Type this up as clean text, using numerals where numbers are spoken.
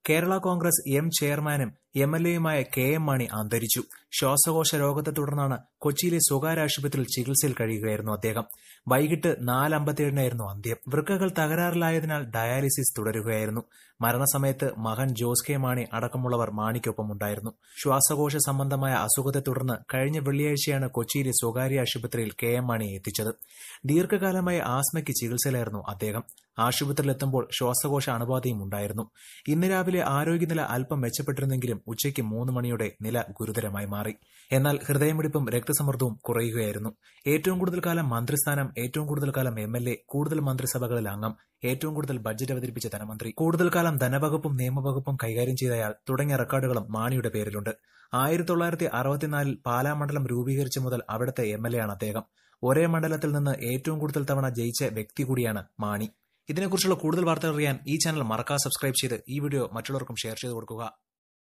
കേരള കോൺഗ്രസ് ചെയർമാനും MLAയുമായ KM മാണി അന്തരിച്ചു. ശ്വാസകോശ രോഗത്തെ തുടർന്നാണ് കൊച്ചിയിലെ സ്വകാര്യ ആശുപത്രിയിൽ ചികിത്സയിൽ കഴിയുകയായിരുന്നു അദ്ദേഹം. വൈകിട്ട് 4:57 അന്ത്യം. വൃക്കകൾ തകരാറിലായതിനാൽ ഡയാലിസിസ് തുടരുകയായിരുന്നു. മരണസമയത്ത് മകൻ ജോസ് കെ മാണി അടക്കമുള്ളവർ മാണിക്കൊപ്പമുണ്ടായിരുന്നു. ശ്വാസകോശ സംബന്ധമായ അസുഖത്തെ തുടർന്ന് കഴിഞ്ഞ വെള്ളിയാഴ്ചയാണ് കൊച്ചിയിലെ സ്വകാര്യ ആശുപത്രിയിൽ KM മാണിയെ എത്തിച്ചത്. ദീർഘകാലമായി ആസ്മയ്ക്ക് ചികിത്സയിലായിരുന്നു അദ്ദേഹം. ആശുപത്രിയിലെത്തുമ്പോൾ ശ്വാസകോശ അണുബാധയും ഉണ്ടായിരുന്നു. ഇന്ന് രാവിലെ ആരോഗ്യനില അല്പം മെച്ചപ്പെട്ടിരുന്നെങ്കിലും ഉച്ചയ്ക്ക് 3 മണിയോടെ നില ഗുരുതരമായി മാറി. എന്നാൽ ഹൃദയമിടിപ്പും രക്തസമ്മർദ്ദവും കുറയുകയായിരുന്നു. ഏറ്റവും കൂടുതൽ കാലം മന്ത്രിസ്ഥാനം, ഏറ്റവും കൂടുതൽ കാലം MLA, കൂടുതൽ മന്ത്രിസഭകളിൽ അംഗം, ഏറ്റവും കൂടുതൽ ബഡ്ജറ്റ് അവതരിപ്പിച്ച ധനമന്ത്രി, കൂടുതൽ കാലം ധനവകുപ്പും നിയമവകുപ്പും കൈകാര്യം ചെയ്തയാൾ തുടങ്ങിയ റെക്കോർഡുകളും മാണിയുടെ പേരിലുണ്ട്. 1964 പാലാ മണ്ഡലം രൂപീകരിച്ച മുതൽ അവിടുത്തെ MLA ആണ് അദ്ദേഹം. ഒരേ മണ്ഡലത്തിൽ നിന്ന് ഏറ്റവും കൂടുതൽ തവണ ജയിച്ച വ്യക്തി കൂടിയാണ് മാണി. ഇതിനെക്കുറിച്ചുള്ള കൂടുതൽ വാർത്തകൾ അറിയാൻ ഈ ചാനൽ മറക്കാതെ സബ്സ്ക്രൈബ് ചെയ്ത് ഈ വീഡിയോ മറ്റുള്ളവർക്കും ഷെയർ ചെയ്ത് കൊടുക്കുക.